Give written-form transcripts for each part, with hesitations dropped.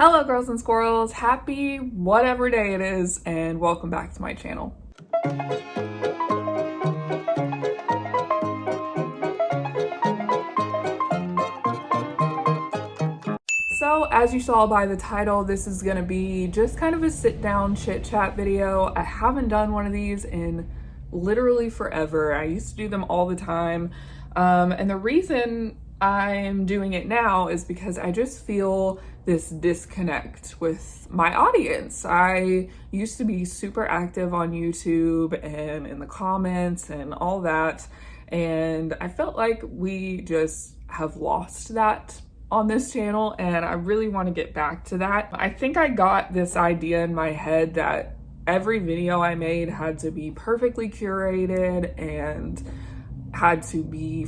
Hello girls and squirrels, happy whatever day it is, and welcome back to my channel. So as you saw by the title, this is gonna be just kind of a sit down chit chat video. I haven't done one of these in literally forever. I used to do them all the time. And the reason I'm doing it now is because I just feel this disconnect with my audience. I used to be super active on YouTube and in the comments and all that. And I felt like we just have lost that on this channel, and I really want to get back to that. I think I got this idea in my head that every video I made had to be perfectly curated and had to be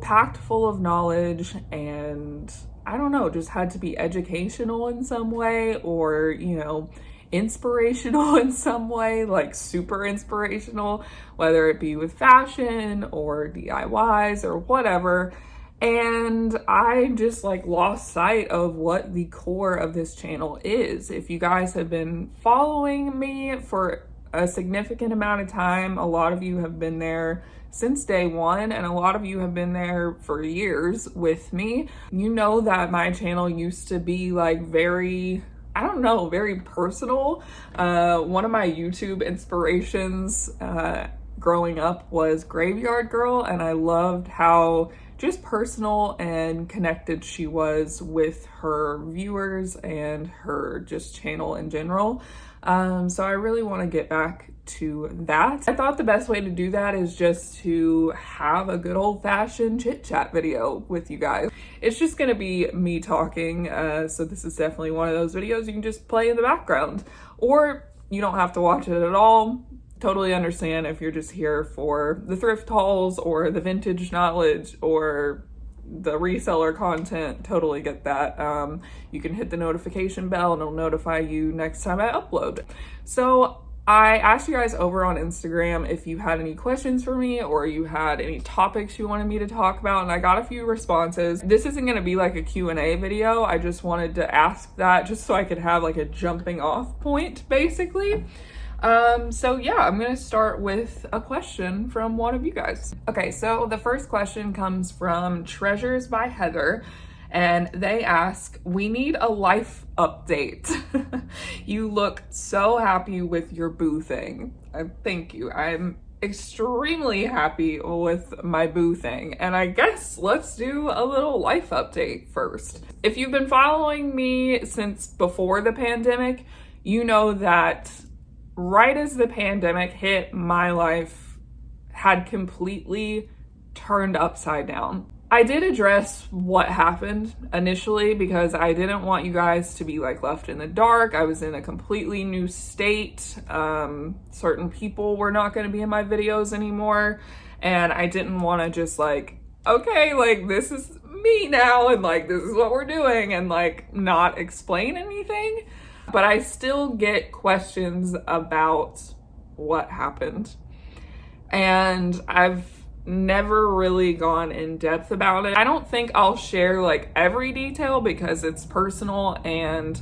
packed full of knowledge, and I don't know, just had to be educational in some way, or inspirational in some way, like super inspirational, whether it be with fashion or DIYs or whatever. And I just lost sight of what the core of this channel is. If you guys have been following me for a significant amount of time, a lot of you have been there since day one, and a lot of you have been there for years with me. You know that my channel used to be very personal. One of my YouTube inspirations growing up was Graveyard Girl, and I loved how just personal and connected she was with her viewers and her just channel in general. So I really want to get back to that. I thought the best way to do that is just to have a good old-fashioned chit-chat video with you guys. It's just gonna be me talking, so this is definitely one of those videos you can just play in the background, or you don't have to watch it at all. Totally understand if you're just here for the thrift hauls or the vintage knowledge or the reseller content. Totally get that. You can hit the notification bell and it'll notify you next time I upload. So I asked you guys over on Instagram if you had any questions for me or you had any topics you wanted me to talk about, and I got a few responses. This isn't going to be like a Q&A video. I just wanted to ask that just so I could have a jumping off point, basically. So yeah, I'm gonna start with a question from one of you guys. Okay, so the first question comes from Treasures by Heather, and they ask, we need a life update. You look so happy with your boo thing. Thank you. I'm extremely happy with my boo thing, and I guess let's do a little life update first. If you've been following me since before the pandemic, you know that right as the pandemic hit, my life had completely turned upside down. I did address what happened initially because I didn't want you guys to be left in the dark. I was in a completely new state. Certain people were not going to be in my videos anymore, and I didn't want to just okay, this is me now, and this is what we're doing, and not explain anything. But I still get questions about what happened. And I've never really gone in depth about it. I don't think I'll share every detail because it's personal, and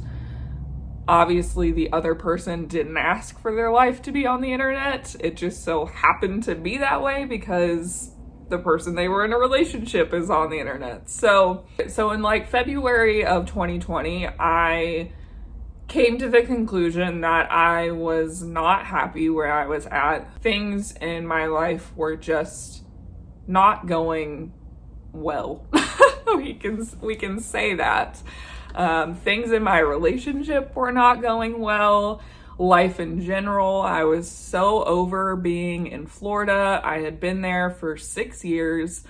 obviously the other person didn't ask for their life to be on the internet. It just so happened to be that way because the person they were in a relationship is on the internet. So in February of 2020, I came to the conclusion that I was not happy where I was at. Things in my life were just not going well. we can say that. Things in my relationship were not going well. Life in general, I was so over being in Florida. I had been there for 6 years,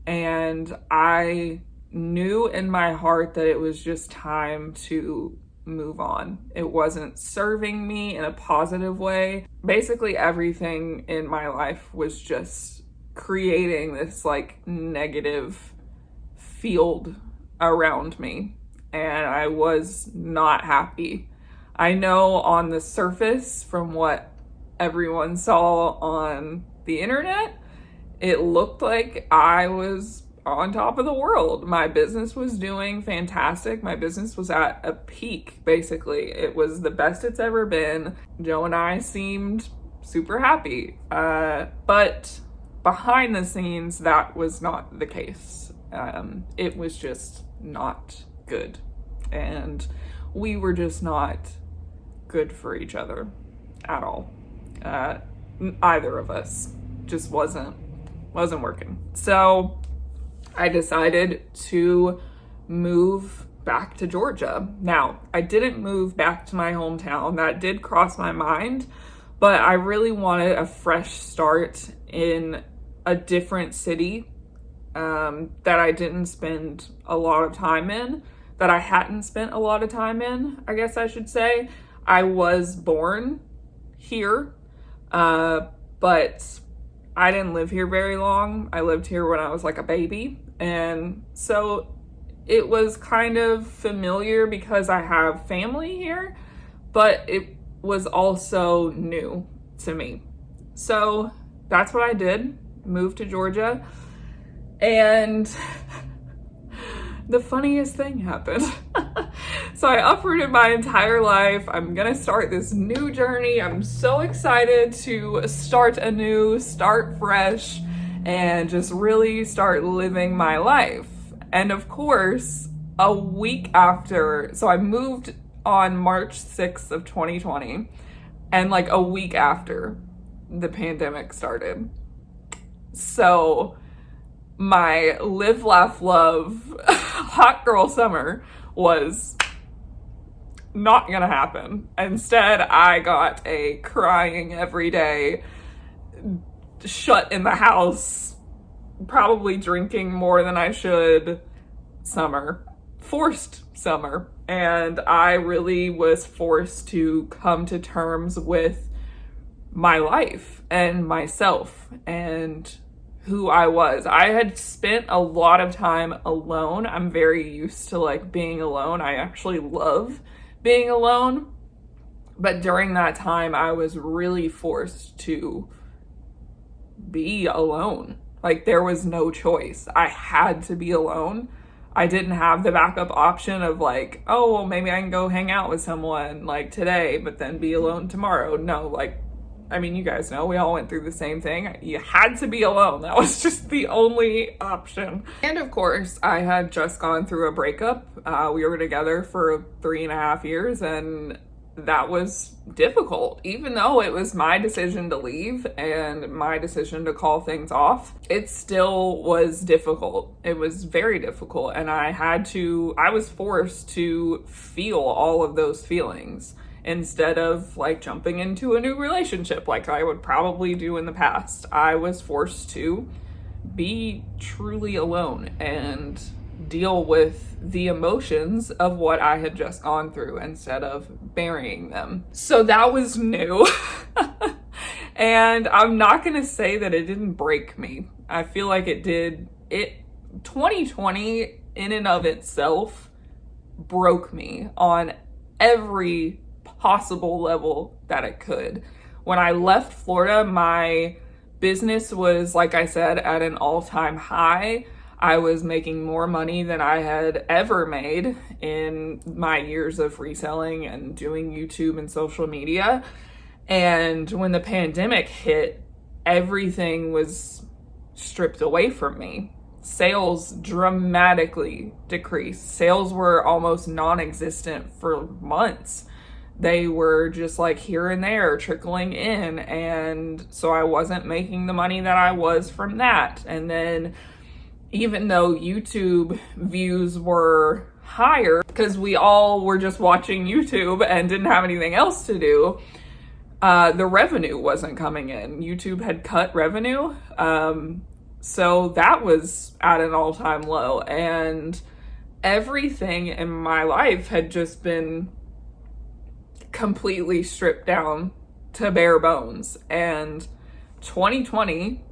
and I knew in my heart that it was just time to move on. It wasn't serving me in a positive way. Basically everything in my life was just creating this negative field around me, and I was not happy. I know on the surface, from what everyone saw on the internet, it looked like I was on top of the world. My business was doing fantastic. My business was at a peak, basically. It was the best it's ever been. Joe and I seemed super happy. But behind the scenes, that was not the case. It was just not good. And we were just not good for each other at all. Either of us just wasn't working. So I decided to move back to Georgia. Now, I didn't move back to my hometown. That did cross my mind, but I really wanted a fresh start in a different city that I didn't spend a lot of time in, that I hadn't spent a lot of time in, I guess I should say. I was born here, but I didn't live here very long. I lived here when I was like a baby. And so it was kind of familiar because I have family here, but it was also new to me. So that's what I did, moved to Georgia. And the funniest thing happened. So I uprooted my entire life. I'm gonna start this new journey. I'm so excited to start anew, start fresh, and just really start living my life. And of course, a week after, so I moved on March 6th of 2020, and like a week after, the pandemic started. So my live, laugh, love hot girl summer was not gonna happen. Instead, I got a crying every day, shut in the house, probably drinking more than I should summer, forced summer. And I really was forced to come to terms with my life and myself and who I was. I had spent a lot of time alone. I'm very used to like being alone. I actually love being alone. But during that time, I was really forced to be alone. Like there was no choice. I had to be alone. I didn't have the backup option of like, oh, well, maybe I can go hang out with someone like today, but then be alone tomorrow. No, like, I mean, you guys know we all went through the same thing. You had to be alone. That was just the only option. And of course, I had just gone through a breakup. We were together for 3.5 years, and that was difficult. Even though it was my decision to leave and my decision to call things off, it still was difficult. It was very difficult. And I was forced to feel all of those feelings instead of like jumping into a new relationship like I would probably do in the past. I was forced to be truly alone and deal with the emotions of what I had just gone through instead of burying them. So that was new. And I'm not going to say that it didn't break me. I feel like it did. 2020 in and of itself broke me on every possible level that it could. When I left Florida, my business was, like I said, at an all-time high. I was making more money than I had ever made in my years of reselling and doing YouTube and social media. And when the pandemic hit, everything was stripped away from me. Sales dramatically decreased. Sales were almost non-existent for months. They were just like here and there trickling in. And so I wasn't making the money that I was from that. And then even though YouTube views were higher because we all were just watching YouTube and didn't have anything else to do, the revenue wasn't coming in. YouTube had cut revenue. So that was at an all-time low. And everything in my life had just been completely stripped down to bare bones. And 2020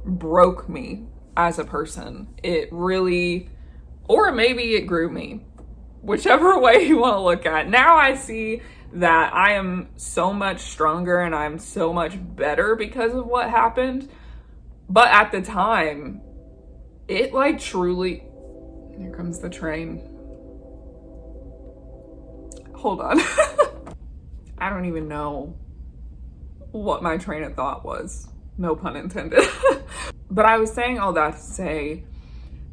broke me as a person. It really, or maybe it grew me, whichever way you want to look at it. Now I see that I am so much stronger and I'm so much better because of what happened. But at the time, it like truly, here comes the train. Hold on. I don't even know what my train of thought was. No pun intended. But I was saying all that to say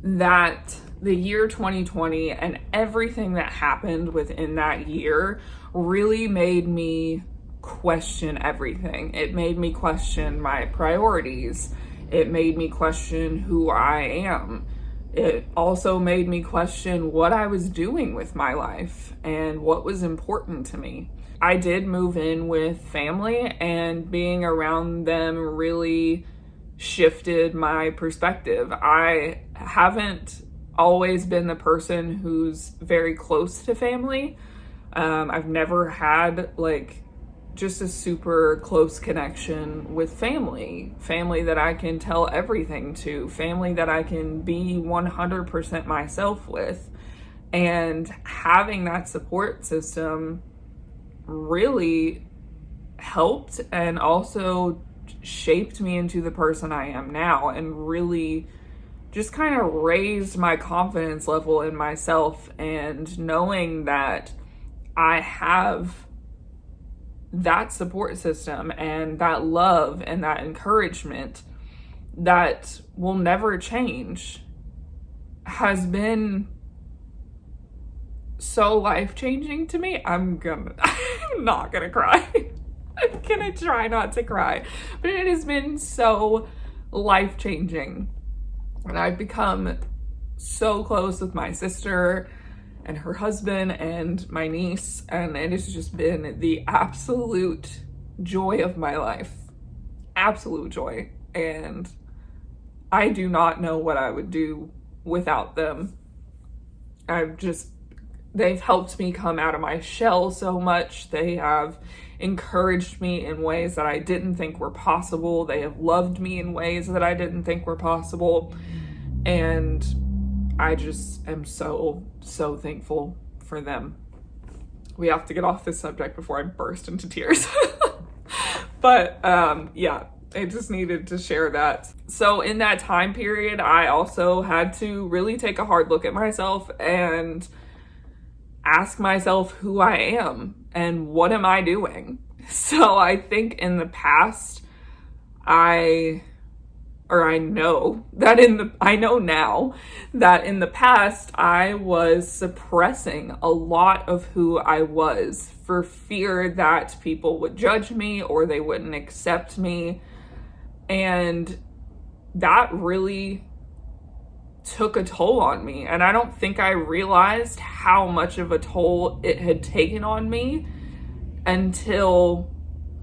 that the year 2020 and everything that happened within that year really made me question everything. It made me question my priorities. It made me question who I am. It also made me question what I was doing with my life and what was important to me. I did move in with family, and being around them really shifted my perspective. I haven't always been the person who's very close to family. I've never had like just a super close connection with family that I can tell everything to, family that I can be 100% myself with. And having that support system really helped and also shaped me into the person I am now, and really just kind of raised my confidence level in myself, and knowing that I have that support system and that love and that encouragement that will never change has been so life-changing to me. I'm not gonna cry. I'm gonna try not to cry, but it has been so life-changing, and I've become so close with my sister and her husband and my niece, and it has just been the absolute joy of my life. Absolute joy. And I do not know what I would do without them. They've helped me come out of my shell so much. They have encouraged me in ways that I didn't think were possible. They have loved me in ways that I didn't think were possible. And I just am so thankful for them. We have to get off this subject before I burst into tears. But yeah, I just needed to share that. So in that time period, I also had to really take a hard look at myself and ask myself who I am and what am I doing. So I think in the past, I know now that in the past I was suppressing a lot of who I was for fear that people would judge me or they wouldn't accept me. And that really took a toll on me. And I don't think I realized how much of a toll it had taken on me until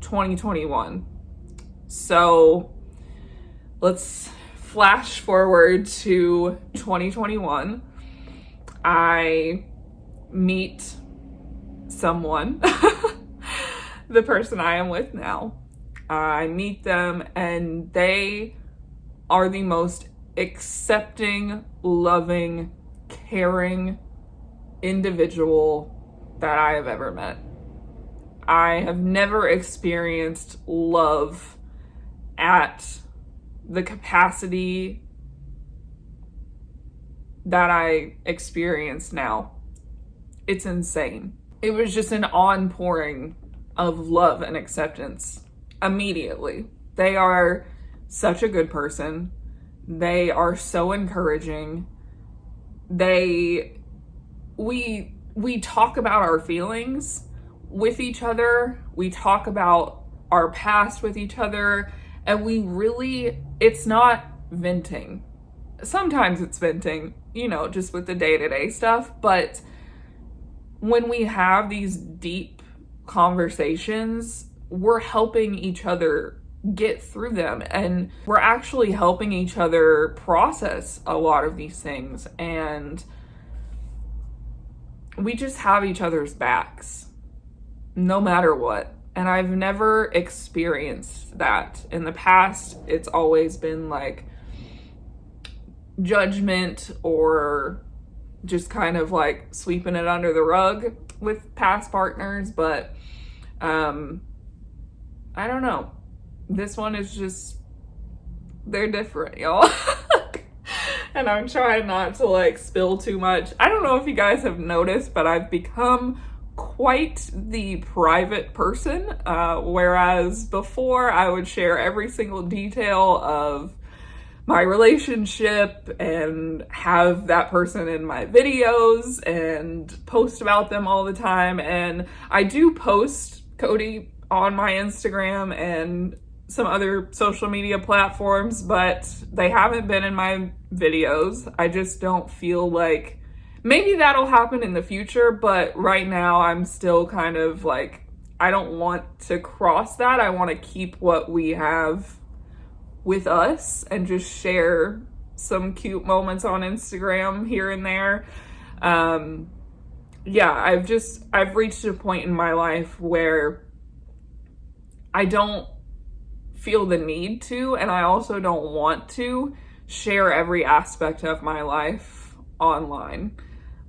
2021. So let's flash forward to 2021. I meet someone, the person I am with now. I meet them, and they are the most accepting, loving, caring individual that I have ever met. I have never experienced love at the capacity that I experience now. It's insane. It was just an onpouring of love and acceptance immediately. They are such a good person. They are so encouraging. We talk about our feelings with each other. We talk about our past with each other, and it's not venting. Sometimes it's venting, just with the day-to-day stuff, but when we have these deep conversations, we're helping each other get through them, and we're actually helping each other process a lot of these things, and we just have each other's backs no matter what. And I've never experienced that in the past. It's always been like judgment or just kind of like sweeping it under the rug with past partners. But I don't know. This one is just, they're different, y'all. and I'm trying not to like spill too much. I don't know if you guys have noticed, but I've become quite the private person, whereas before I would share every single detail of my relationship and have that person in my videos and post about them all the time. And I do post Cody on my Instagram and some other social media platforms, but they haven't been in my videos. I just don't feel like, maybe that'll happen in the future, but right now I'm still kind of like, I don't want to cross that. I want to keep what we have with us and just share some cute moments on Instagram here and there. Yeah, I've reached a point in my life where I don't feel the need to, and I also don't want to share every aspect of my life online.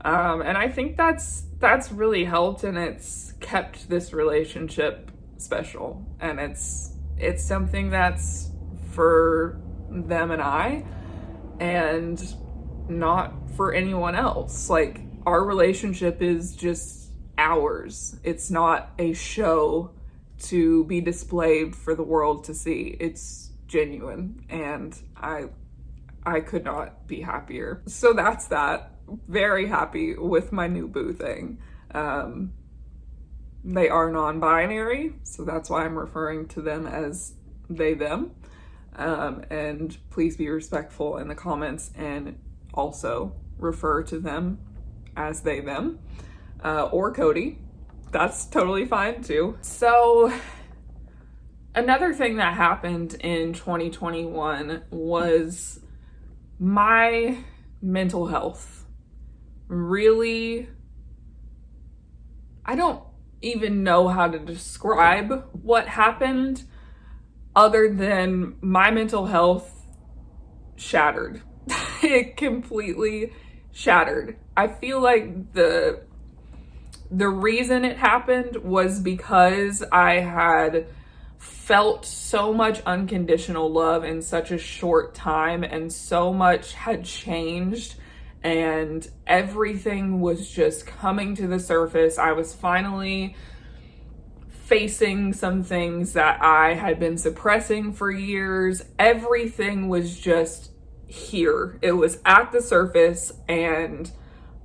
And I think that's really helped, and it's kept this relationship special, and it's something that's for them and I, and not for anyone else. Like, our relationship is just ours. It's not a show to be displayed for the world to see. It's genuine, and I could not be happier. So that's that. Very happy with my new boo thing. They are non-binary, so that's why I'm referring to them as they, them. And please be respectful in the comments and also refer to them as they, them, or Cody. That's totally fine too. So another thing that happened in 2021 was my mental health. Really, I don't even know how to describe what happened other than my mental health shattered. It completely shattered. I feel like the reason it happened was because I had felt so much unconditional love in such a short time, and so much had changed, and everything was just coming to the surface. I was finally facing some things that I had been suppressing for years. Everything was just here. It was at the surface, and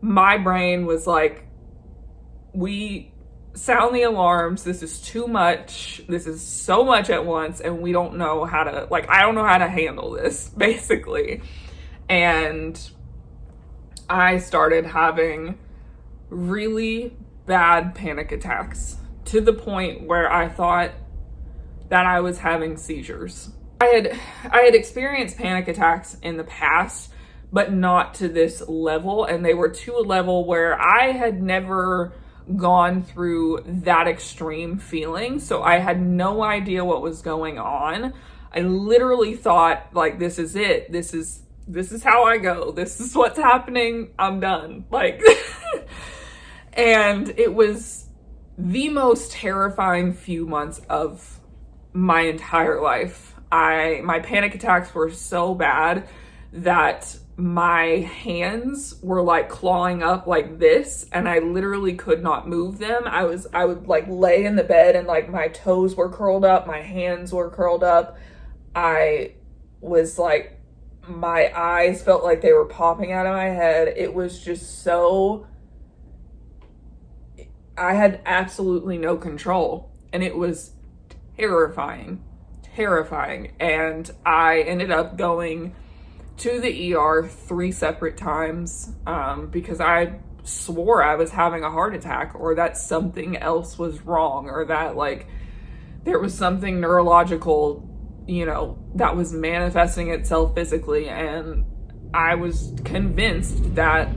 my brain was like, we sound the alarms. This is too much. This is so much at once, and we don't know how to, like, I don't know how to handle this, basically. And I started having really bad panic attacks, to the point where I thought that I was having seizures. I had experienced panic attacks in the past, but not to this level, and they were to a level where I had never gone through that extreme feeling, so I had no idea what was going on. I literally thought, like, this is it. This is how I go. This is what's happening. I'm done. Like, and it was the most terrifying few months of my entire life. My panic attacks were so bad that my hands were like clawing up like this, and I literally could not move them. I would like lay in the bed, and like my toes were curled up, my hands were curled up. I was like, my eyes felt like they were popping out of my head. It was just so, I had absolutely no control, and it was terrifying. And I ended up going to the ER 3 separate times, because I swore I was having a heart attack, or that something else was wrong, or that like there was something neurological, you know, that was manifesting itself physically. And I was convinced that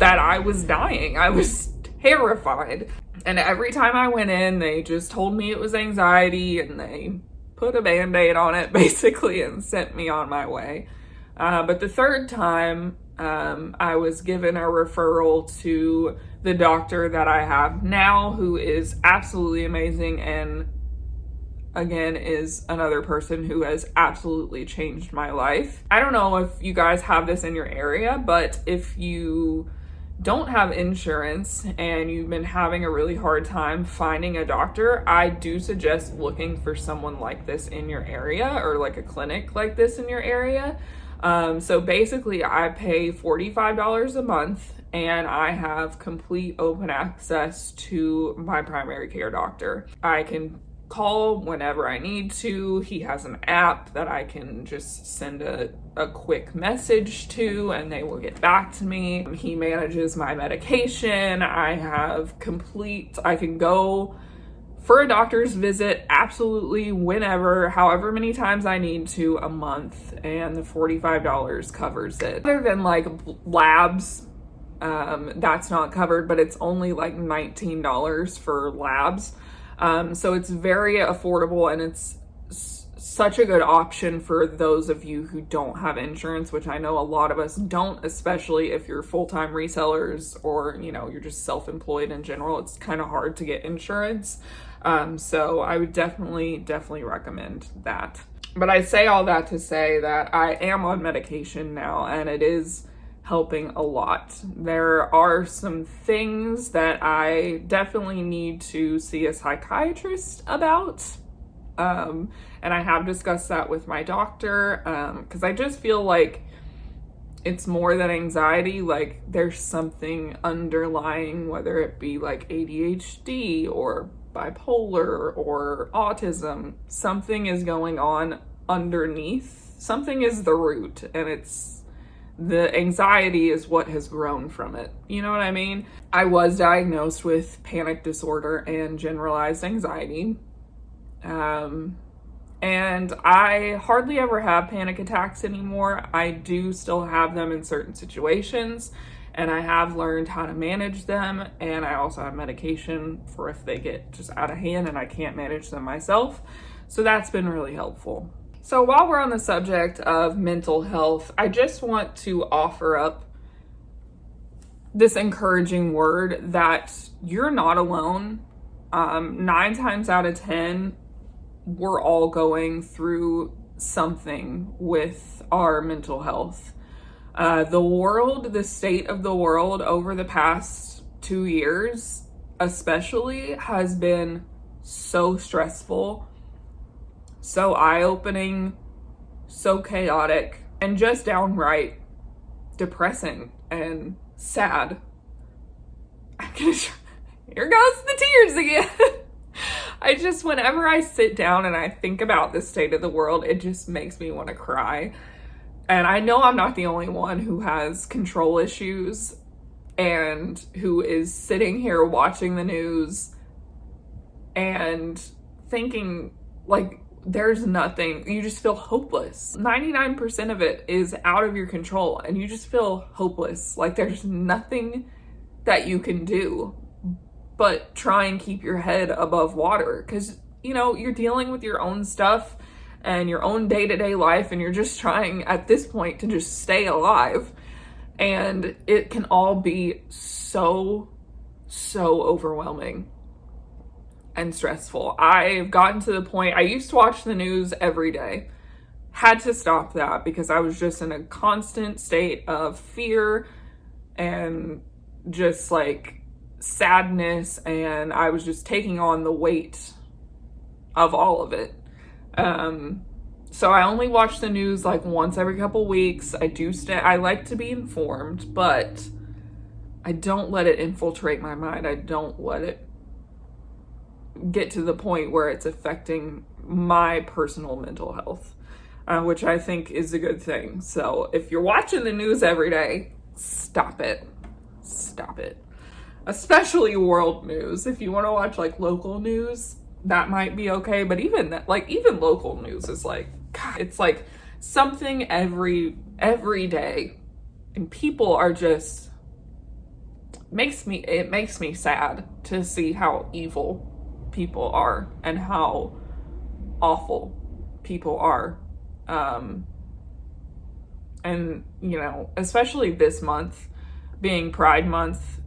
I was dying. I was terrified. And every time I went in, they just told me it was anxiety, and they put a Band-Aid on it basically and sent me on my way. But the third time, I was given a referral to the doctor that I have now, who is absolutely amazing. And again, is another person who has absolutely changed my life. I don't know if you guys have this in your area, but if you don't have insurance and you've been having a really hard time finding a doctor, I do suggest looking for someone like this in your area, or like a clinic like this in your area. So basically I pay $45 a month and I have complete open access to my primary care doctor. I can call whenever I need to. He has an app that I can just send a quick message to and they will get back to me. He manages my medication. I can go for a doctor's visit absolutely whenever, however many times I need to a month, and the $45 covers it. Other than like labs, that's not covered, but it's only like $19 for labs. So it's very affordable, and it's such a good option for those of you who don't have insurance, which I know a lot of us don't, especially if you're full-time resellers or, you know, you're just self-employed in general. It's kind of hard to get insurance. So I would definitely recommend that. But I say all that to say that I am on medication now, and it is helping a lot. There are some things that I definitely need to see a psychiatrist about. And I have discussed that with my doctor, because I just feel like it's more than anxiety. Like there's something underlying, whether it be like ADHD or bipolar or autism. Something is going on underneath. Something is the root, and it's the anxiety is what has grown from it. You know what I mean? I was diagnosed with panic disorder and generalized anxiety. And I hardly ever have panic attacks anymore. I do still have them in certain situations, and I have learned how to manage them. And I also have medication for if they get just out of hand and I can't manage them myself. So that's been really helpful. So while we're on the subject of mental health, I just want to offer up this encouraging word that you're not alone. 9 times out of 10, we're all going through something with our mental health. The state of the world over the past 2 years, especially, has been so stressful, so eye-opening, so chaotic, and just downright depressing and sad. Here goes the tears again. Whenever I sit down and I think about the state of the world, it just makes me want to cry. And I know I'm not the only one who has control issues and who is sitting here watching the news and thinking like there's nothing. You just feel hopeless. 99% of it is out of your control, and you just feel hopeless. Like there's nothing that you can do but try and keep your head above water, because, you know, you're dealing with your own stuff and your own day-to-day life, and you're just trying at this point to just stay alive. And it can all be so overwhelming and stressful. I've gotten to the point, I used to watch the news every day. Had to stop that because I was just in a constant state of fear and just like sadness, and I was just taking on the weight of all of it. So I only watch the news like once every couple weeks. I like to be informed, but I don't let it infiltrate my mind. I don't let it get to the point where it's affecting my personal mental health, which I think is a good thing. So if you're watching the news every day, stop it. Stop it. Especially world news. If you want to watch like local news, that might be okay. But even that, like even local news is like, God, it's like something every day, and people are just it makes me sad to see how evil people are and how awful people are. And you know, especially this month being Pride Month,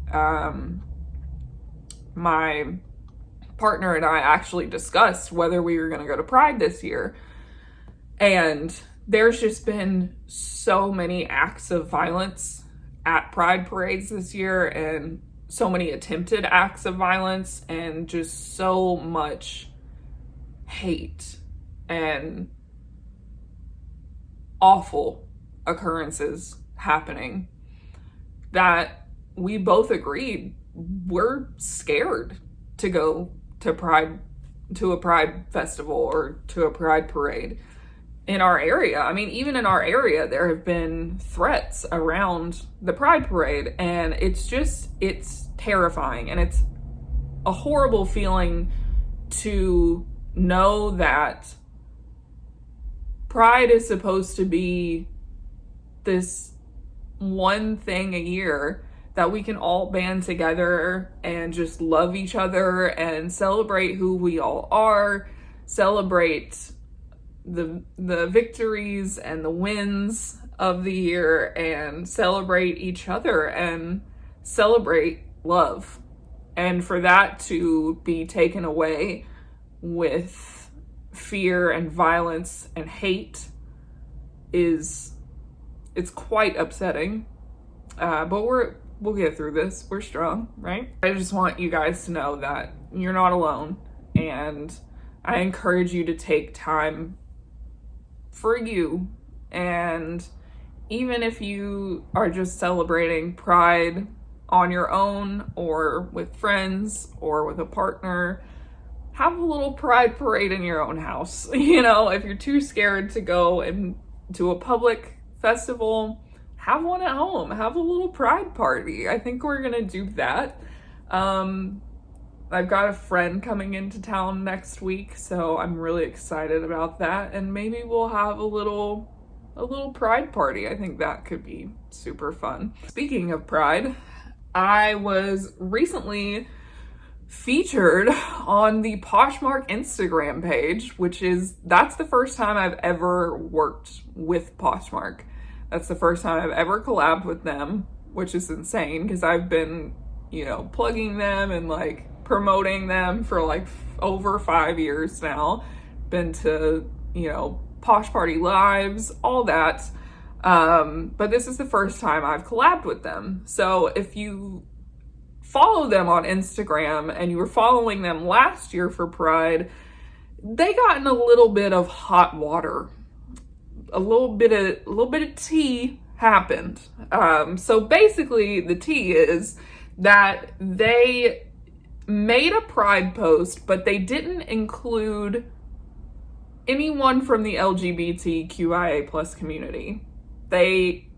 my partner and I actually discussed whether we were going to go to Pride this year. And there's just been so many acts of violence at Pride parades this year, and so many attempted acts of violence, and just so much hate and awful occurrences happening that we both agreed we're scared to go to a Pride festival or to a Pride parade in our area. I mean, even in our area, there have been threats around the Pride parade, and it's terrifying, and it's a horrible feeling to know that Pride is supposed to be this one thing a year that we can all band together and just love each other and celebrate who we all are, celebrate the victories and the wins of the year, and celebrate each other and celebrate love. And for that to be taken away with fear and violence and hate it's quite upsetting. But we'll get through this. We're strong, right? I just want you guys to know that you're not alone, and I encourage you to take time for you. And even if you are just celebrating Pride on your own or with friends or with a partner, have a little Pride parade in your own house. You know, if you're too scared to go to a public festival, have one at home. Have a little Pride party. I think we're gonna do that. I've got a friend coming into town next week, so I'm really excited about that. And maybe we'll have a little Pride party. I think that could be super fun. Speaking of Pride, I was recently featured on the Poshmark Instagram page, that's the first time I've ever worked with Poshmark. That's the first time I've ever collabed with them, which is insane because I've been, plugging them and like promoting them for like over 5 years now. Been to, Posh Party Lives, all that. But this is the first time I've collabed with them. So if you follow them on Instagram and you were following them last year for Pride, they got in a little bit of hot water. A little bit of tea happened. So basically the tea is that they made a Pride post, but they didn't include anyone from the LGBTQIA plus community. They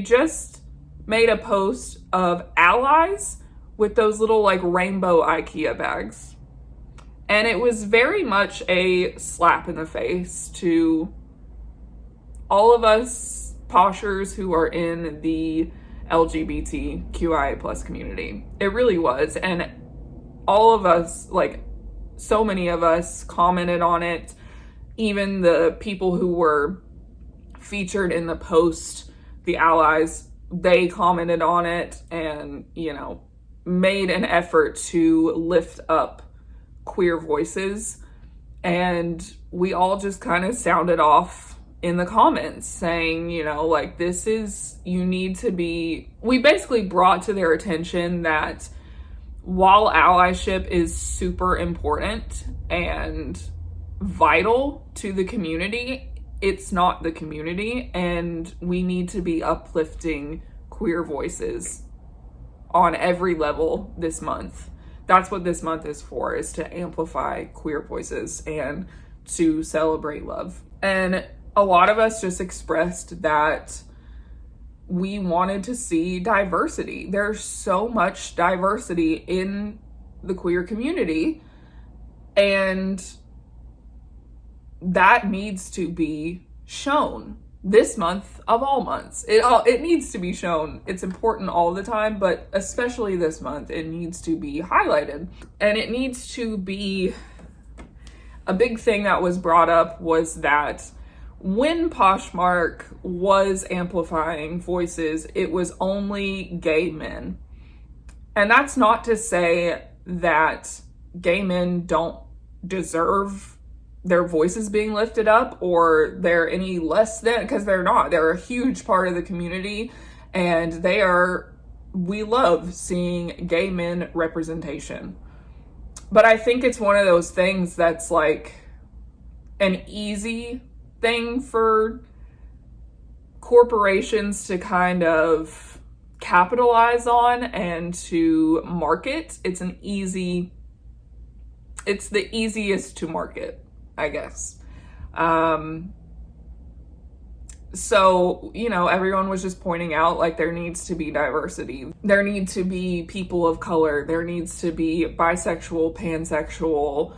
just made a post of allies with those little like rainbow IKEA bags. And it was very much a slap in the face to all of us poshers who are in the LGBTQIA plus community. It really was. And all of us, like so many of us, commented on it. Even the people who were featured in the post, the allies, they commented on it and, made an effort to lift up queer voices. And we all just kind of sounded off in the comments saying, we basically brought to their attention that while allyship is super important and vital to the community, it's not the community, and we need to be uplifting queer voices on every level this month. That's what this month is for, is to amplify queer voices and to celebrate love. And a lot of us just expressed that we wanted to see diversity. There's so much diversity in the queer community, and that needs to be shown this month of all months. It needs to be shown. It's important all the time, but especially this month, it needs to be highlighted. And it needs to be a big thing that was brought up was that when Poshmark was amplifying voices, it was only gay men. And that's not to say that gay men don't deserve their voices being lifted up or they're any less than, because they're not. They're a huge part of the community, and we love seeing gay men representation. But I think it's one of those things that's like an easy thing for corporations to kind of capitalize on and to market. It's the easiest to market, I guess. So, everyone was just pointing out, like, there needs to be diversity. There need to be people of color. There needs to be bisexual, pansexual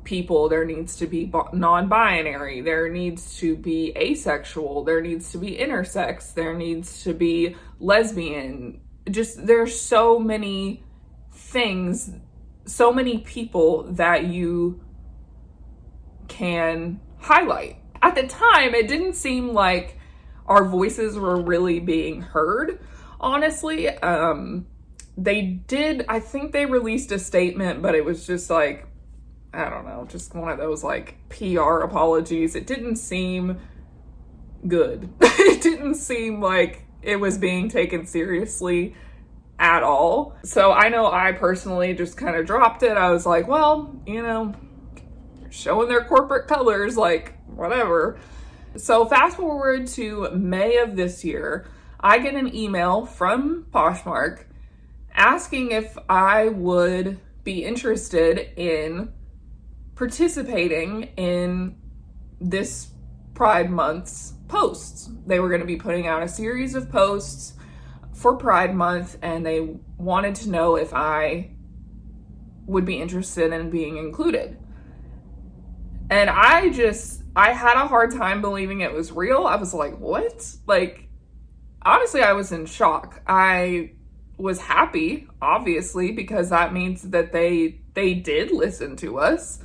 people. There needs to be non-binary. There needs to be asexual. There needs to be intersex. There needs to be lesbian. Just, there's so many things, so many people that you can highlight. At the time, it didn't seem like our voices were really being heard, honestly. I think they released a statement, but it was just like, I don't know, just one of those like PR apologies. It didn't seem good. It didn't seem like it was being taken seriously at all. So I know I personally just kind of dropped it. I was like, well, showing their corporate colors, like, whatever. So fast forward to May of this year, I get an email from Poshmark asking if I would be interested in participating in this Pride Month's posts. They were going to be putting out a series of posts for Pride Month, and they wanted to know if I would be interested in being included. And I had a hard time believing it was real. I was like, what? Like, honestly, I was in shock. I was happy, obviously, because that means that they did listen to us.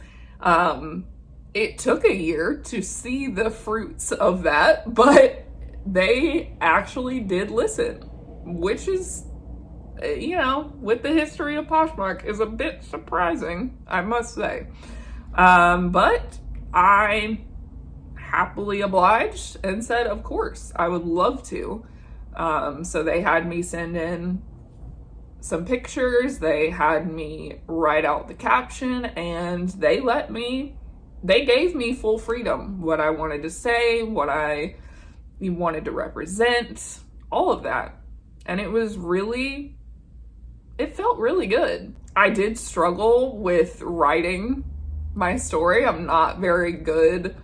It took a year to see the fruits of that, but they actually did listen, which is, with the history of Poshmark, is a bit surprising, I must say. But I happily obliged and said, of course, I would love to. So they had me send in some pictures, they had me write out the caption, and they gave me full freedom, what I wanted to say, what I wanted to represent, all of that. And it felt really good. I did struggle with writing my story. I'm not very good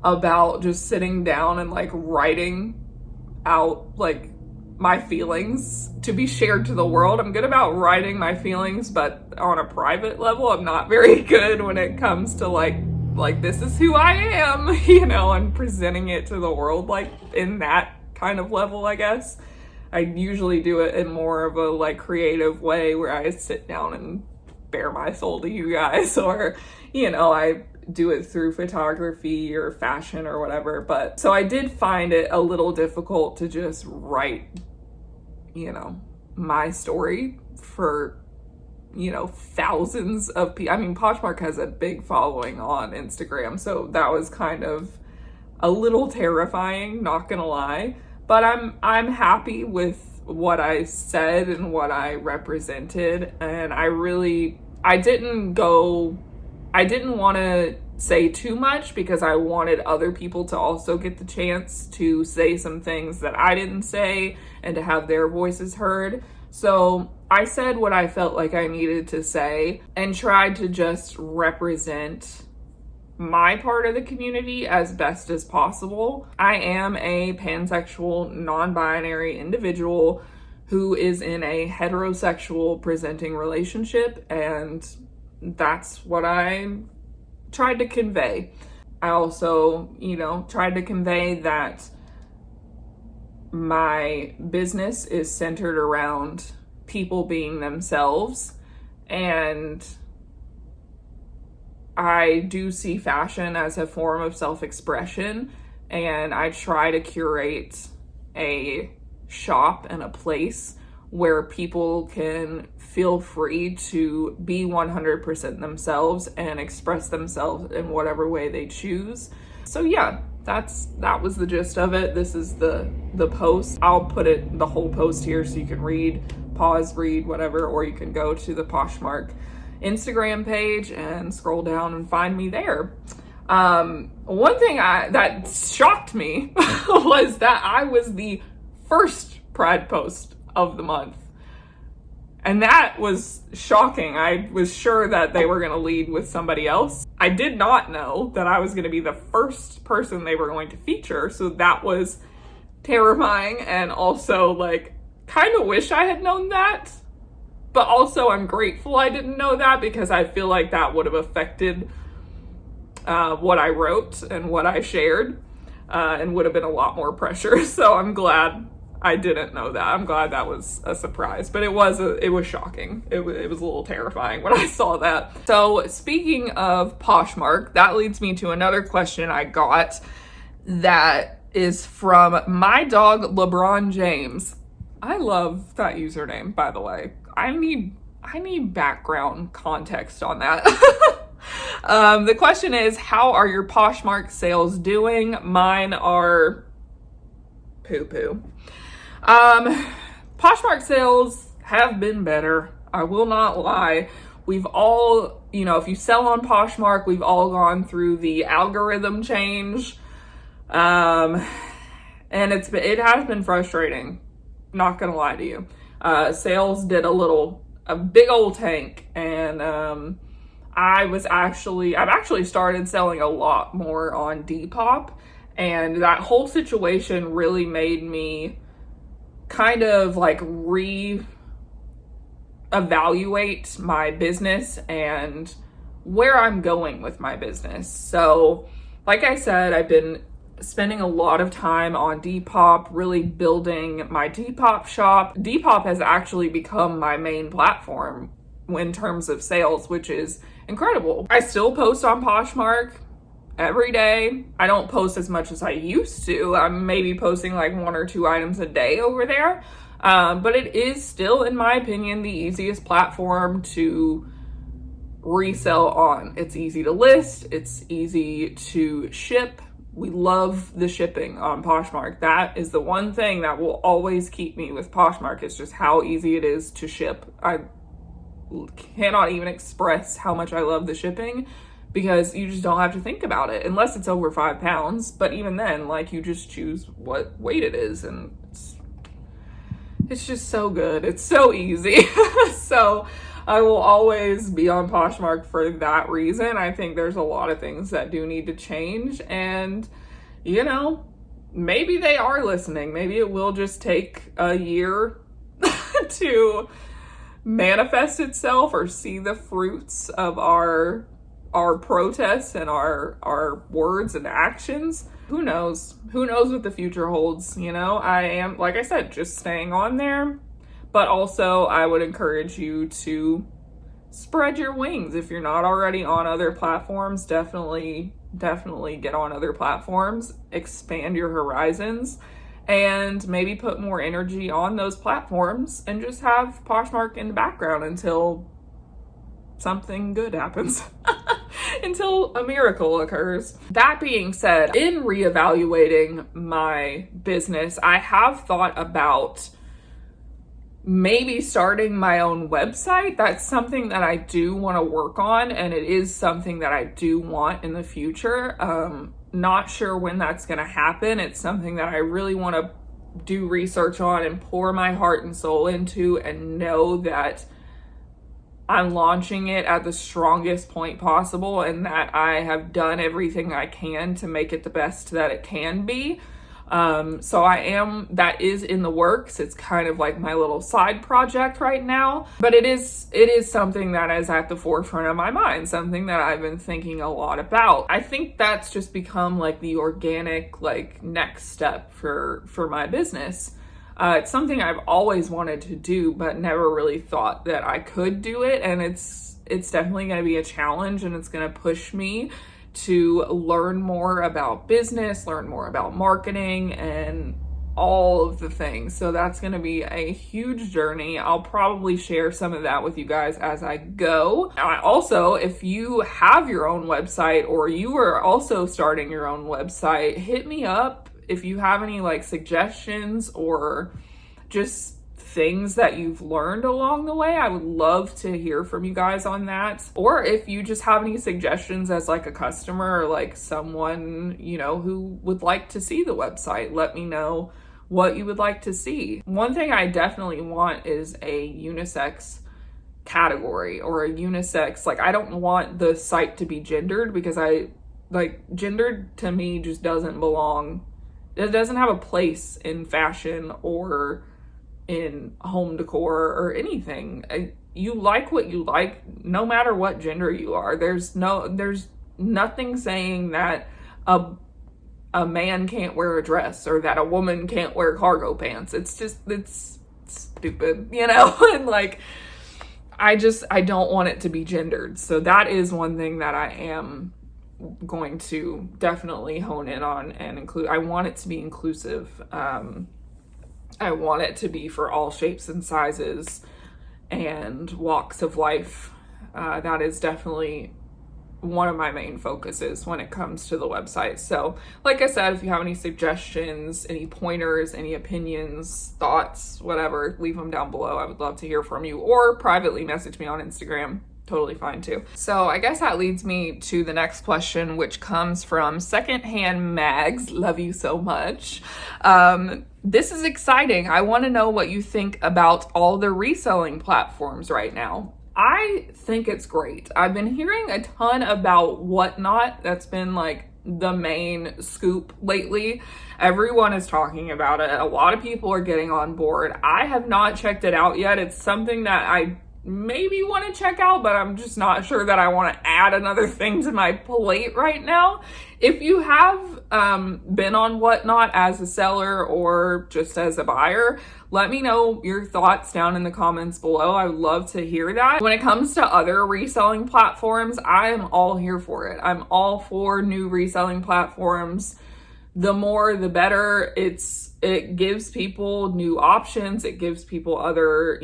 about just sitting down and like writing out like my feelings to be shared to the world. I'm good about writing my feelings, but on a private level, I'm not very good when it comes to like this is who I am, and presenting it to the world like in that kind of level, I guess. I usually do it in more of a like creative way where I sit down and bare my soul to you guys, or I do it through photography or fashion or whatever. But so I did find it a little difficult to just write my story for thousands of people. I mean, Poshmark has a big following on Instagram, so that was kind of a little terrifying, not gonna lie. But I'm happy with what I said and what I represented, and I didn't want to say too much because I wanted other people to also get the chance to say some things that I didn't say and to have their voices heard. So I said what I felt like I needed to say and tried to just represent my part of the community as best as possible. I am a pansexual, non-binary individual who is in a heterosexual presenting relationship, and that's what I tried to convey. I also, tried to convey that my business is centered around people being themselves, and I do see fashion as a form of self-expression, and I try to curate a shop and a place where people can feel free to be 100% themselves and express themselves in whatever way they choose. So yeah, that was the gist of it. This is the post. I'll put the whole post here so you can read, pause, read, whatever, or you can go to the Poshmark Instagram page and scroll down and find me there. One thing that shocked me was that I was the first Pride post of the month. And that was shocking. I was sure that they were going to lead with somebody else. I did not know that I was going to be the first person they were going to feature. So that was terrifying, and also like kind of wish I had known that. But also I'm grateful I didn't know that, because I feel like that would have affected what I wrote and what I shared, and would have been a lot more pressure. So I'm glad I didn't know that. I'm glad that was a surprise, but it was shocking. It was a little terrifying when I saw that. So speaking of Poshmark, that leads me to another question I got that is from my dog, LeBron James. I love that username, by the way. I need background context on that. The question is, how are your Poshmark sales doing? Mine are poo-poo. Poshmark sales have been better. I will not lie. We've all, if you sell on Poshmark, we've all gone through the algorithm change. And it has been frustrating. Not gonna lie to you. Sales did a big old tank, and I've actually started selling a lot more on Depop, and that whole situation really made me kind of like evaluate my business and where I'm going with my business. So, like I said, I've been spending a lot of time on Depop, really building my Depop shop. Depop has actually become my main platform in terms of sales, which is incredible. I still post on Poshmark every day. I don't post as much as I used to. I'm maybe posting like 1 or 2 items a day over there. But it is still, in my opinion, the easiest platform to resell on. It's easy to list. It's easy to ship. We love the shipping on Poshmark. That is the one thing that will always keep me with Poshmark, is just how easy it is to ship. I cannot even express how much I love the shipping, because you just don't have to think about it unless it's over 5 pounds. But even then, like, you just choose what weight it is, and it's just so good. It's so easy. So I will always be on Poshmark for that reason. I think there's a lot of things that do need to change, and maybe they are listening. Maybe it will just take a year to manifest itself, or see the fruits of our protests and our words and actions. Who knows what the future holds. I am, like I said, just staying on there. But also, I would encourage you to spread your wings. If you're not already on other platforms, definitely get on other platforms, expand your horizons, and maybe put more energy on those platforms, and just have Poshmark in the background until something good happens. Until a miracle occurs. That being said, in reevaluating my business, I have thought about maybe starting my own website. That's something that I do want to work on, and it is something that I do want in the future. Not sure when that's going to happen. It's something that I really want to do research on and pour my heart and soul into, and know that I'm launching it at the strongest point possible, and that I have done everything I can to make it the best that it can be. So that is in the works. It's kind of like my little side project right now, but it is something that is at the forefront of my mind, something that I've been thinking a lot about. I think that's just become like the organic, like, next step for my business. It's something I've always wanted to do, but never really thought that I could do it. And it's definitely going to be a challenge, and it's going to push me to learn more about business, learn more about marketing, and all of the things. So that's going to be a huge journey. I'll probably share some of that with you guys as I go. Also, if you have your own website or you are also starting your own website, hit me up if you have any like suggestions or just things that you've learned along the way. I would love to hear from you guys on that. Or if you just have any suggestions as like a customer or like someone, you know, who would like to see the website, let me know what you would like to see. One thing I definitely want is a unisex category or a unisex, like I don't want the site to be gendered, because gendered to me just doesn't belong. It doesn't have a place in fashion or in home decor or anything. You like what you like, no matter what gender you are. There's nothing saying that a man can't wear a dress or that a woman can't wear cargo pants. It's stupid, you know? And like, I don't want it to be gendered. So that is one thing that I am going to definitely hone in on and include. I want it to be inclusive. I want it to be for all shapes and sizes and walks of life. That is definitely one of my main focuses when it comes to the website. So like I said, if you have any suggestions, any pointers, any opinions, thoughts, whatever, leave them down below. I would love to hear from you, or privately message me on Instagram. Totally fine too. So I guess that leads me to the next question, which comes from Secondhand Mags. Love you so much. This is exciting. I want to know what you think about all the reselling platforms right now. I think it's great. I've been hearing a ton about Whatnot. That's been like the main scoop lately. Everyone is talking about it. A lot of people are getting on board. I have not checked it out yet. It's something that I maybe want to check out, but I'm just not sure that I want to add another thing to my plate right now. If you have been on Whatnot as a seller or just as a buyer, let me know your thoughts down in the comments below. I would love to hear that. When it comes to other reselling platforms, I am all here for it. I'm all for new reselling platforms. The more, the better. It gives people new options. It gives people other,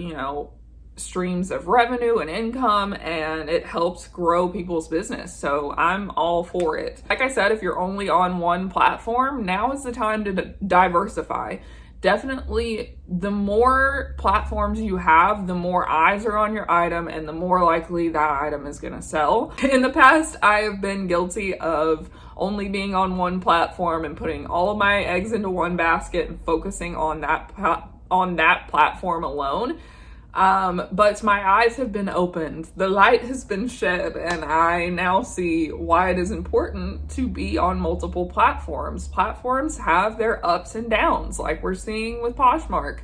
streams of revenue and income, and it helps grow people's business. So I'm all for it. Like I said, if you're only on one platform, now is the time to diversify. Definitely, the more platforms you have, the more eyes are on your item and the more likely that item is going to sell. In the past, I have been guilty of only being on one platform and putting all of my eggs into one basket and focusing on that platform alone. But my eyes have been opened, the light has been shed, and I now see why it is important to be on multiple platforms. Platforms have their ups and downs, like we're seeing with Poshmark.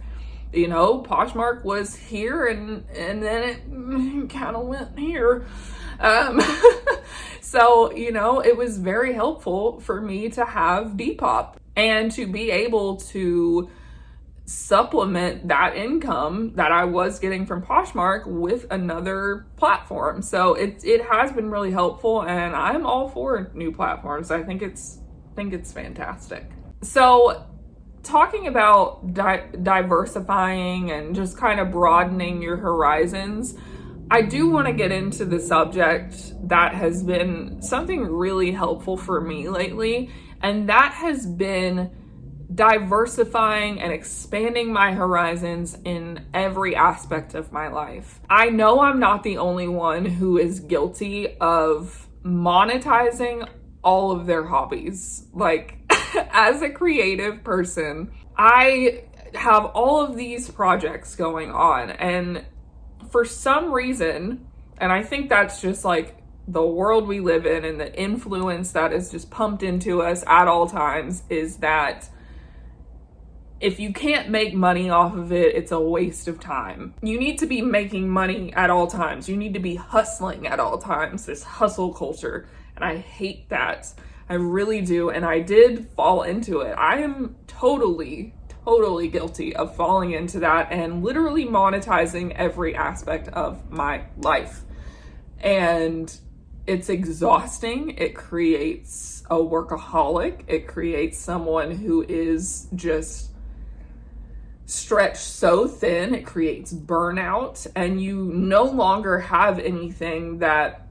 Poshmark was here and then it kind of went here. So, it was very helpful for me to have Depop and to be able to supplement that income that I was getting from Poshmark with another platform. So it has been really helpful, and I'm all for new platforms. I think it's fantastic. So talking about diversifying and just kind of broadening your horizons, I do want to get into the subject that has been something really helpful for me lately, and that has been diversifying and expanding my horizons in every aspect of my life. I know I'm not the only one who is guilty of monetizing all of their hobbies. Like, as a creative person, I have all of these projects going on, and for some reason, and I think that's just like the world we live in and the influence that is just pumped into us at all times, is that if you can't make money off of it, it's a waste of time. You need to be making money at all times. You need to be hustling at all times, this hustle culture. And I hate that. I really do. And I did fall into it. I am totally guilty of falling into that and literally monetizing every aspect of my life. And it's exhausting. It creates a workaholic. It creates someone who is just stretch so thin, it creates burnout, and you no longer have anything that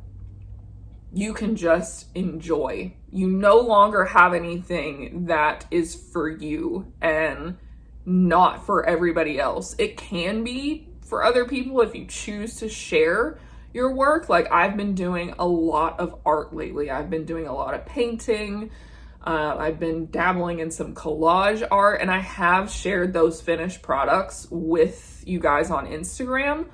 you can just enjoy. You no longer have anything that is for you and not for everybody else. It can be for other people if you choose to share your work. Like, I've been doing a lot of art lately. I've been doing a lot of painting. I've been dabbling in some collage art, and I have shared those finished products with you guys on Instagram,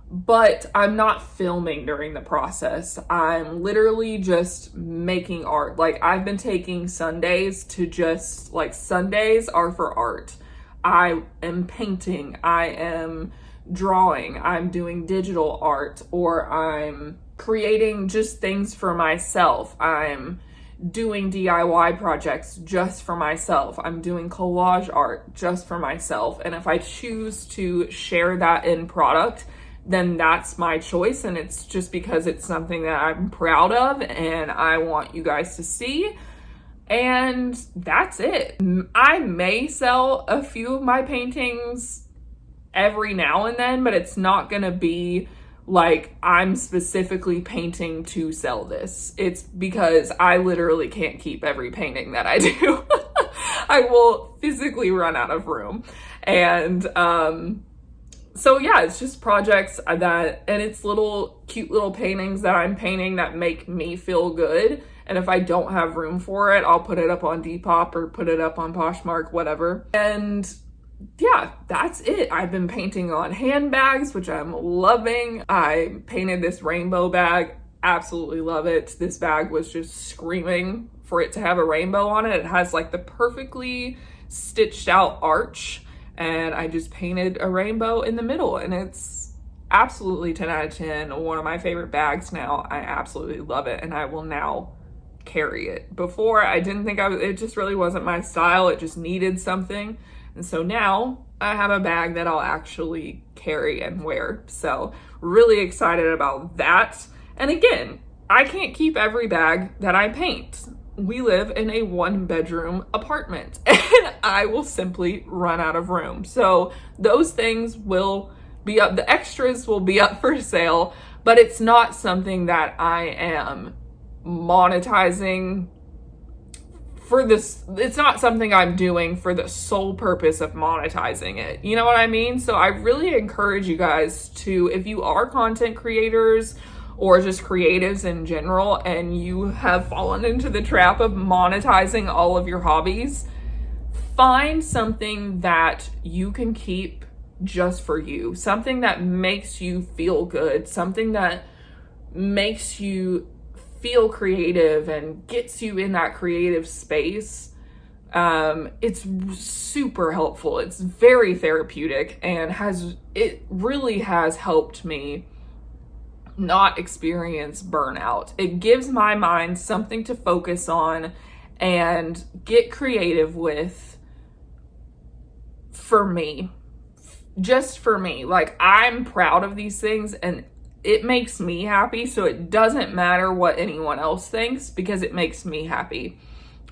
but I'm not filming during the process. I'm literally just making art. Like, I've been taking Sundays to just, like, Sundays are for art. I am painting, I am drawing, I'm doing digital art, or I'm creating just things for myself. I'm doing DIY projects just for myself. I'm doing collage art just for myself. And if I choose to share that in product, then that's my choice. And it's just because it's something that I'm proud of and I want you guys to see. And that's it. I may sell a few of my paintings every now and then, but it's not gonna be like I'm specifically painting to sell this. It's because I literally can't keep every painting that I do. I will physically run out of room. And so yeah, it's just projects that, and it's little cute little paintings that I'm painting that make me feel good. And if I don't have room for it, I'll put it up on Depop or put it up on Poshmark, whatever. And yeah, that's it. I've been painting on handbags, which I'm loving. I painted this rainbow bag. Absolutely love it. This bag was just screaming for it to have a rainbow on it. It has like the perfectly stitched out arch, and I just painted a rainbow in the middle, and it's absolutely 10 out of 10. One of my favorite bags now. I absolutely love it, and I will now carry it. Before, I didn't think it just really wasn't my style. It just needed something. And so now I have a bag that I'll actually carry and wear. So really excited about that. And again, I can't keep every bag that I paint. We live in a 1-bedroom apartment and I will simply run out of room. So those things will be up, the extras will be up for sale, but it's not something that I am monetizing for this. It's not something I'm doing for the sole purpose of monetizing it. You know what I mean? So I really encourage you guys to, if you are content creators or just creatives in general, and you have fallen into the trap of monetizing all of your hobbies, find something that you can keep just for you, something that makes you feel good, something that makes you feel creative and gets you in that creative space. It's super helpful. It's very therapeutic, and it really has helped me not experience burnout. It gives my mind something to focus on and get creative with for me, just for me. Like, I'm proud of these things and it makes me happy, so it doesn't matter what anyone else thinks because it makes me happy.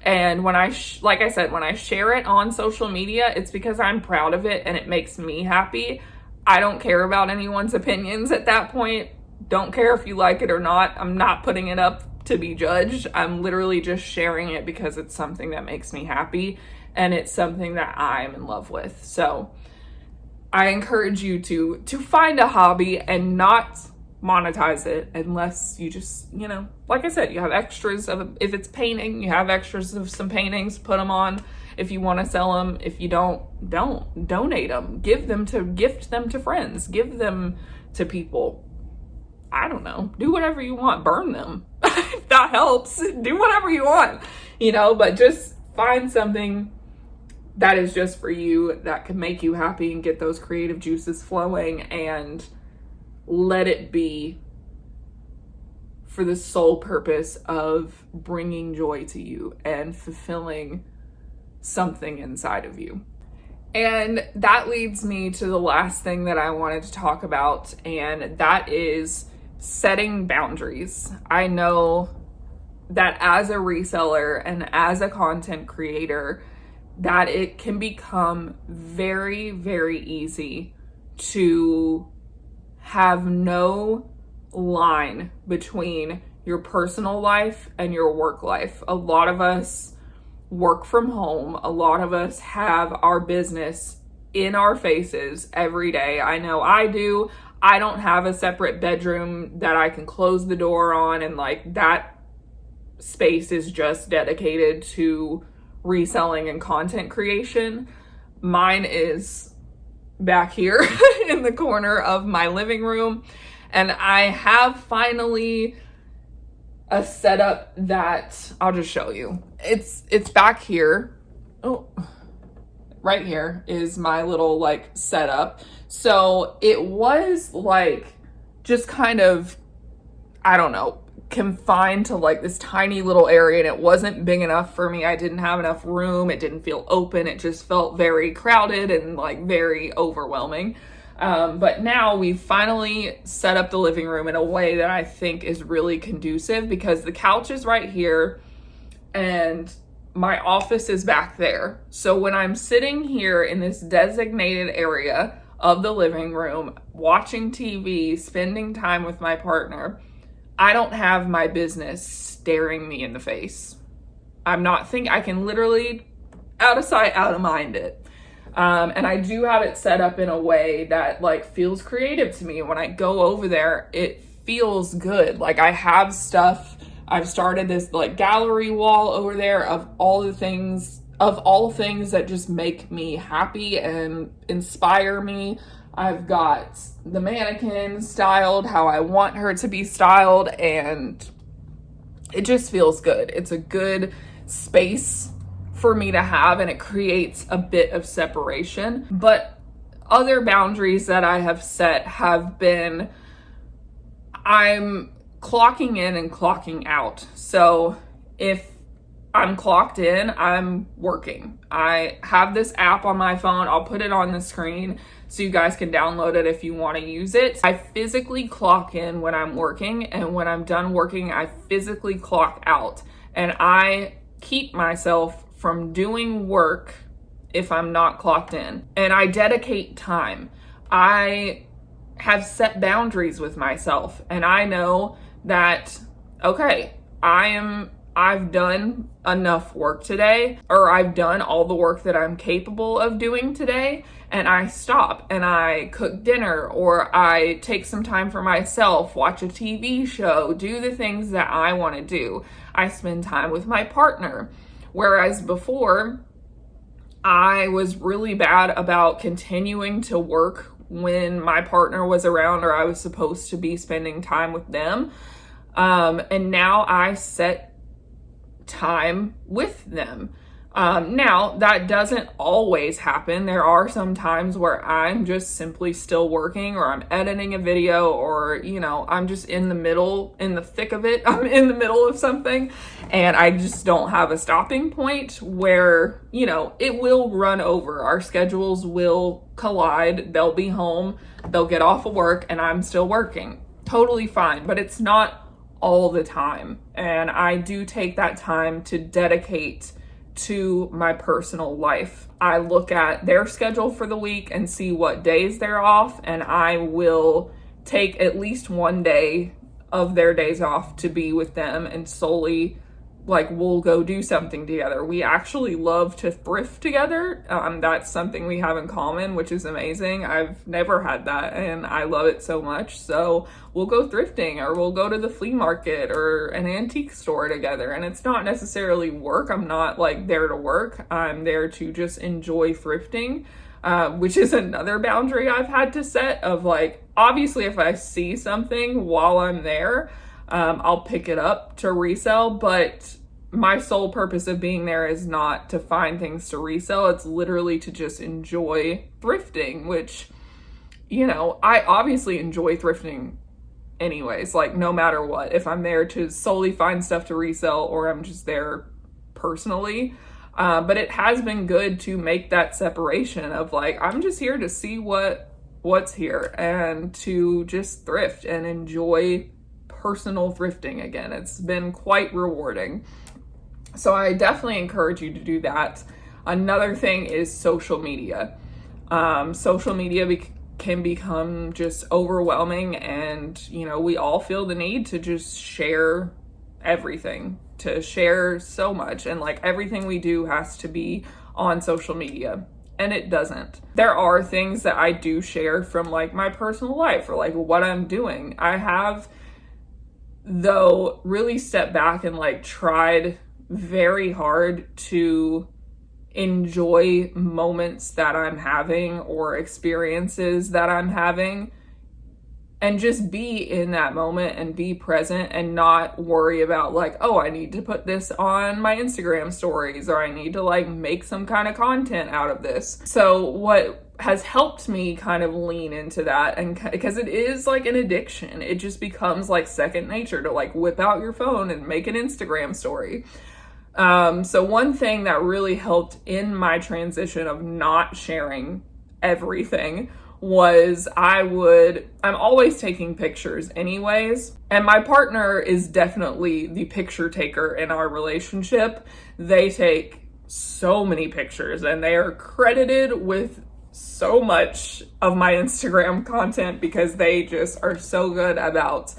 And when like I said, when I share it on social media, it's because I'm proud of it and it makes me happy. I don't care about anyone's opinions at that point. Don't care if you like it or not. I'm not putting it up to be judged. I'm literally just sharing it because it's something that makes me happy and it's something that I'm in love with. So I encourage you to find a hobby and not monetize it unless you just, like I said, you have extras of, if it's painting, you have extras of some paintings, put them on. If you want to sell them, if you don't donate them, gift them to friends, give them to people. I don't know, do whatever you want, burn them. If that helps, do whatever you want, but just find something that is just for you, that can make you happy and get those creative juices flowing, and let it be for the sole purpose of bringing joy to you and fulfilling something inside of you. And that leads me to the last thing that I wanted to talk about, and that is setting boundaries. I know that as a reseller and as a content creator, that it can become very, very easy to have no line between your personal life and your work life. A lot of us work from home. A lot of us have our business in our faces every day. I know I do. I don't have a separate bedroom that I can close the door on, and like that space is just dedicated to reselling and content creation. Mine is back here in the corner of my living room, and I have finally a setup that I'll just show you. It's back here. Oh, right here is my little like setup. So it was like just kind of, I don't know, confined to like this tiny little area, and it wasn't big enough for me. I didn't have enough room. It didn't feel open. It just felt very crowded and like very overwhelming. But now we've finally set up the living room in a way that I think is really conducive, because the couch is right here and my office is back there. So when I'm sitting here in this designated area of the living room, watching TV, spending time with my partner, I don't have my business staring me in the face. I can literally out of sight, out of mind it. And I do have it set up in a way that like feels creative to me. When I go over there, it feels good. Like I have stuff. I've started this like gallery wall over there of all things that just make me happy and inspire me. I've got the mannequin styled how I want her to be styled, and it just feels good. It's a good space for me to have, and it creates a bit of separation. But other boundaries that I have set have been, I'm clocking in and clocking out. So if I'm clocked in, I'm working. I have this app on my phone. I'll put it on the screen so you guys can download it if you want to use it. I physically clock in when I'm working, and when I'm done working, I physically clock out. And I keep myself from doing work if I'm not clocked in. And I dedicate time. I have set boundaries with myself, and I know that, okay, I've done enough work today, or I've done all the work that I'm capable of doing today, and I stop and I cook dinner, or I take some time for myself, watch a TV show, do the things that I want to do. I spend time with my partner. Whereas before, I was really bad about continuing to work when my partner was around, or I was supposed to be spending time with them. And now I set time with them. Now, that doesn't always happen. There are some times where I'm just simply still working, or I'm editing a video, or, I'm just in the thick of it. I'm in the middle of something, and I just don't have a stopping point where, it will run over. Our schedules will collide. They'll be home, they'll get off of work, and I'm still working. Totally fine, but it's not all the time. And I do take that time to dedicate to my personal life. I look at their schedule for the week and see what days they're off, and I will take at least one day of their days off to be with them, and solely we'll go do something together. We actually love to thrift together. That's something we have in common, which is amazing. I've never had that, and I love it so much. So we'll go thrifting, or we'll go to the flea market or an antique store together. And it's not necessarily work. I'm not there to work. I'm there to just enjoy thrifting, which is another boundary I've had to set of obviously if I see something while I'm there, I'll pick it up to resell, but my sole purpose of being there is not to find things to resell. It's literally to just enjoy thrifting, which, I obviously enjoy thrifting anyways, no matter what, if I'm there to solely find stuff to resell or I'm just there personally. But it has been good to make that separation of I'm just here to see what's here, and to just thrift and enjoy personal thrifting again. It's been quite rewarding. So I definitely encourage you to do that. Another thing is social media. Social media can become just overwhelming, and we all feel the need to just share everything, to share so much, and like everything we do has to be on social media, and it doesn't. There are things that I do share from like my personal life or like what I'm doing. I have, though, really stepped back and like tried very hard to enjoy moments that I'm having or experiences that I'm having, and just be in that moment and be present and not worry about like, oh, I need to put this on my Instagram stories, or I need to like make some kind of content out of this. So what has helped me kind of lean into that, and because it is like an addiction, it just becomes like second nature to like whip out your phone and make an Instagram story. So one thing that really helped in my transition of not sharing everything was I'm always taking pictures anyways. And my partner is definitely the picture taker in our relationship. They take so many pictures, and they are credited with so much of my Instagram content because they just are so good about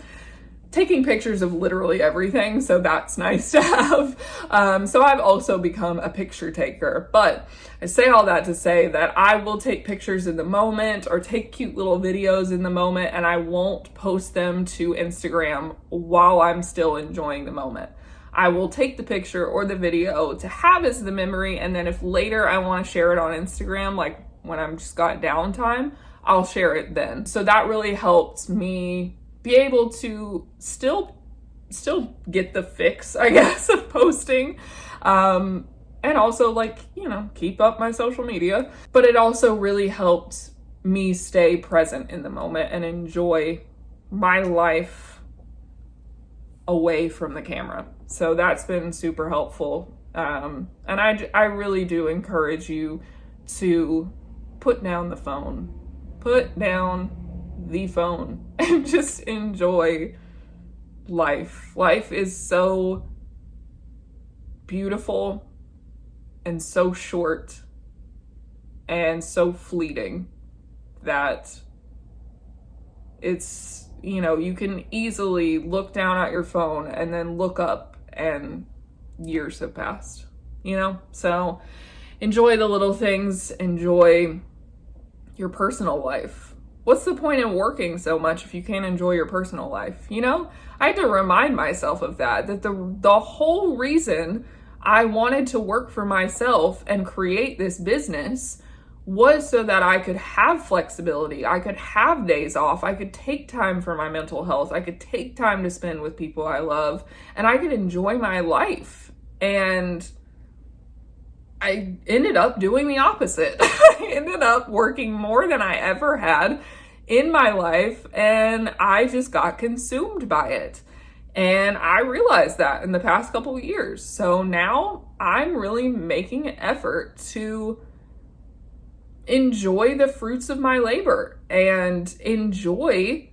taking pictures of literally everything. So that's nice to have. So I've also become a picture taker, but I say all that to say that I will take pictures in the moment or take cute little videos in the moment, and I won't post them to Instagram while I'm still enjoying the moment. I will take the picture or the video to have as the memory, and then if later I want to share it on Instagram, like when I'm just got downtime, I'll share it then. So that really helped me be able to still get the fix, I guess, of posting, and also like, keep up my social media. But it also really helped me stay present in the moment and enjoy my life away from the camera. So that's been super helpful. And I really do encourage you to put down the phone, and just enjoy life. Life is so beautiful and so short and so fleeting that it's, you can easily look down at your phone and then look up and years have passed, So enjoy the little things, enjoy your personal life. What's the point in working so much if you can't enjoy your personal life? I had to remind myself of that the whole reason I wanted to work for myself and create this business was so that I could have flexibility. I could have days off. I could take time for my mental health. I could take time to spend with people I love, and I could enjoy my life. And I ended up doing the opposite. I ended up working more than I ever had in my life, and I just got consumed by it. And I realized that in the past couple of years. So now I'm really making an effort to enjoy the fruits of my labor and enjoy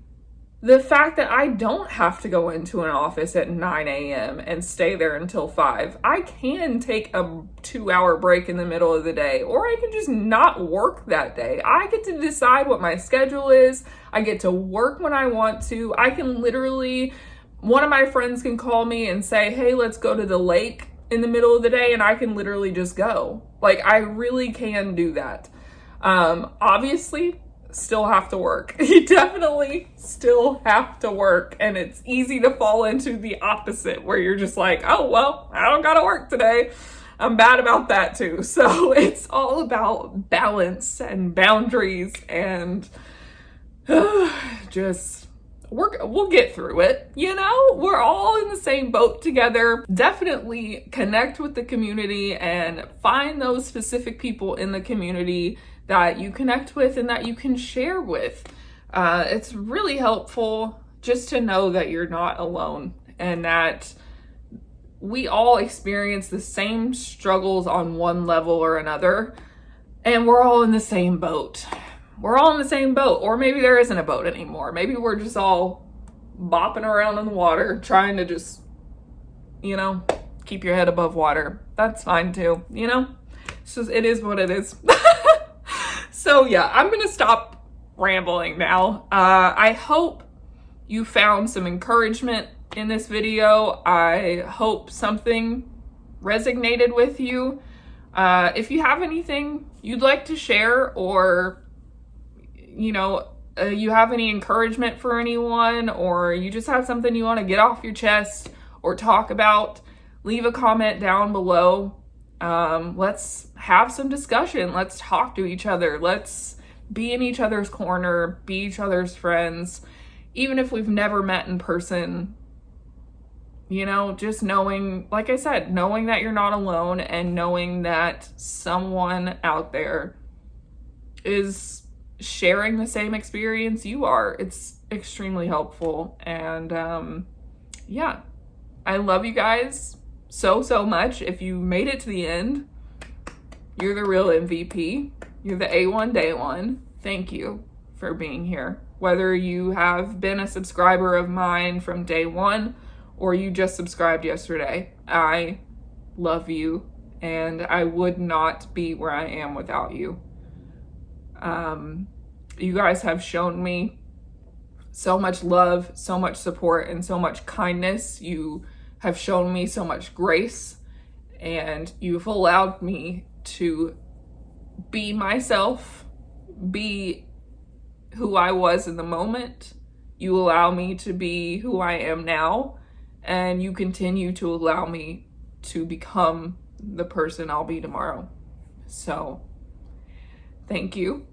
the fact that I don't have to go into an office at 9 a.m. and stay there until 5. I can take a 2-hour break in the middle of the day, or I can just not work that day. I get to decide what my schedule is. I get to work when I want to. I can literally, one of my friends can call me and say, hey, let's go to the lake in the middle of the day, and I can literally just go. Like, I really can do that. Obviously, still have to work. You definitely still have to work, and it's easy to fall into the opposite where you're just like, oh, well, I don't gotta work today. I'm bad about that too. So it's all about balance and boundaries, and just we'll get through it. We're all in the same boat together. Definitely connect with the community and find those specific people in the community that you connect with and that you can share with. It's really helpful just to know that you're not alone, and that we all experience the same struggles on one level or another, and we're all in the same boat. We're all in the same boat, or maybe there isn't a boat anymore. Maybe we're just all bopping around in the water, trying to just, keep your head above water. That's fine too, So it is what it is. So yeah, I'm gonna stop rambling now. I hope you found some encouragement in this video. I hope something resonated with you. If you have anything you'd like to share, or you have any encouragement for anyone, or you just have something you want to get off your chest or talk about, leave a comment down below. Let's have some discussion. Let's talk to each other. Let's be in each other's corner, be each other's friends. Even if we've never met in person, just knowing, like I said, knowing that you're not alone, and knowing that someone out there is sharing the same experience you are. It's extremely helpful. And yeah, I love you guys so much. If you made it to the end, you're the real MVP. You're the A1 day one. Thank you for being here. Whether you have been a subscriber of mine from day one or you just subscribed yesterday, I love you, and I would not be where I am without you. You guys have shown me so much love, so much support, and so much kindness. You have shown me so much grace, and you've allowed me to be myself, be who I was in the moment. You allow me to be who I am now, and you continue to allow me to become the person I'll be tomorrow. So thank you.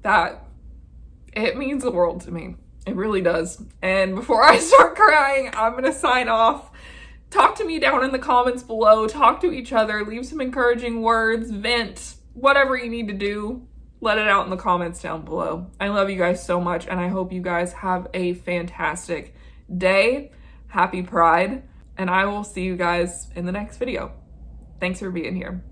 It means the world to me. It really does. And before I start crying, I'm gonna sign off. Talk to me down in the comments below. Talk to each other. Leave some encouraging words. Vent. Whatever you need to do, let it out in the comments down below. I love you guys so much, and I hope you guys have a fantastic day. Happy Pride. And I will see you guys in the next video. Thanks for being here.